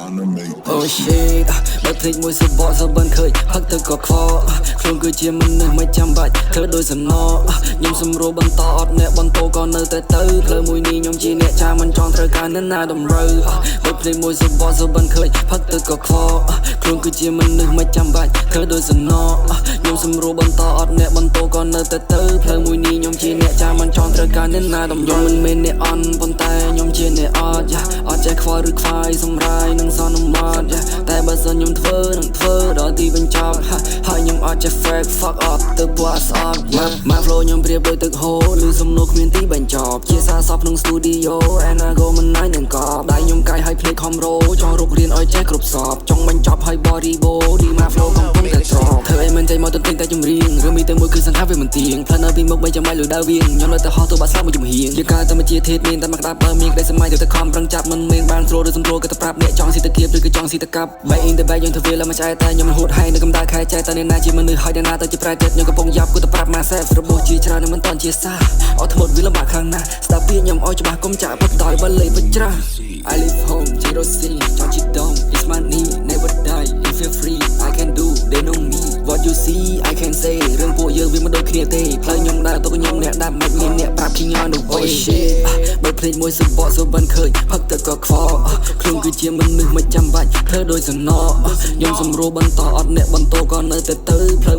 Oh shit បើភ្លេចមួយសបកសបិនឃើញផឹកទៅក៏ខ្វល់ខ្លួនគឺជាមនុស្សមិនចាំបាច់ធ្វើដោយសំណខ្ញុំសម្រួលបន្តអត់អ្នកបន្តក៏នៅតែទៅផ្លូវមួយនេះខ្ញុំជាអ្នកចាមិនចង់ត្រូវការនរណាតម្រូវបើភ្លេចមួយសបកសបិនឃើញផឹកទៅក៏ខ្វល់ខ្លួនគឺជាមនុស្សមិនចាំបាច់ធ្វើដោយសំណខ្ញុំសម្រួលបន្តអត់អ្នកបន្តក៏នៅតែទៅផ្លូវមួយនេះខ្ញុំជាអ្នកចាមិនចង់ត្រូវការនរណាតម្រូវមិនមែនអ្នកអន់ប៉ុន្តែខ្ញុំជាអ្នកអត់ចេះខ្វល់ឬខ្វាយសម្រាយនឹងសន្មតតែបើសិនខ្ញុំធ្វើនឹងធ្វើដល់ទីបញ្ចប់ហើយខ្ញុំអត់ចេះ fake fuck up ទៅព្រោះស្អប់មក flow ខ្ញុំប្រៀបដូចទឹកហូរឬសំណួរគ្មានទីបញ្ចប់ជាសារសពក្នុង studio and I go មិនណាយនឹងកប់ដៃខ្ញុំកាយឲ្យភ្លេចខំរោចង់រុករៀនឲ្យចេះគ្រប់សពចង់បញ្ចប់ឲ្យ body body មក flow កំពុងតែត្រប់ធ្វើឲ្យមិនចេញមកទន្ទឹងតែចម្រៀងរឿងមីតែមួយគឺសង្ឃាវាមិនទៀងផ្លូវនៅពីមុខបីចាំបាច់លុយដើរវិញខ្ញុំនៅតែហោះទៅបាត់ស្លាប់មួយជំហៀងជាការតែមកជាធាតមានតែមកក្តាប់បើមានក្តីសម័យទៅតែខំប្រឹងចាប់មិនមានបាន flow ឬសំរួលក៏ទៅប្រាប់អ្នកចង់ស៊ីតគៀបឬក៏ចង់ស៊ីតកាប់ Back in the back យើងធ្វើវាឡើងមកឆ្អែតតែខ្ញុំមិនហួតហើយនៅកំដៅខែចែកតើអ្នកណាជាមនុស្សហើយអ្នកណាទៅជាប្រែចិត្តខ្ញុំកំពុងយ៉ាប់គូទៅប្រាប់មកសេរបោះជាច្រើននឹងមិនតន់ជាសាអត់ធ្មត់វាលំបាកខ្លាំងណាស់ស្ដាប់ពីខ្ញុំឲ្យច្បាស់កុំចាក់បាត់ដល់បើលេបច្រាស់ I live home zero C ចង់ជីដង It's money never die if you're free I can do they know me what you see I can say រឿងពួកយើងវាមិនដូចគ្នាទេផ្លូវខ្ញុំដើរទៅខ្ញុំអ្នកដាប់មិនមានអ្នកប្រាប់ខ្ញុំ no way shit បើភ្លេចមួយសបកសបិនឃើញផឹកទៅក៏ខ្វល់ខ្លួនគឺជាមនុស្សមិនចាំបាច់ធ្វើដោយសំណខ្ញុំសម្រួលបន្តអត់អ្នកបន្តក៏នៅតែទៅផ្លូវ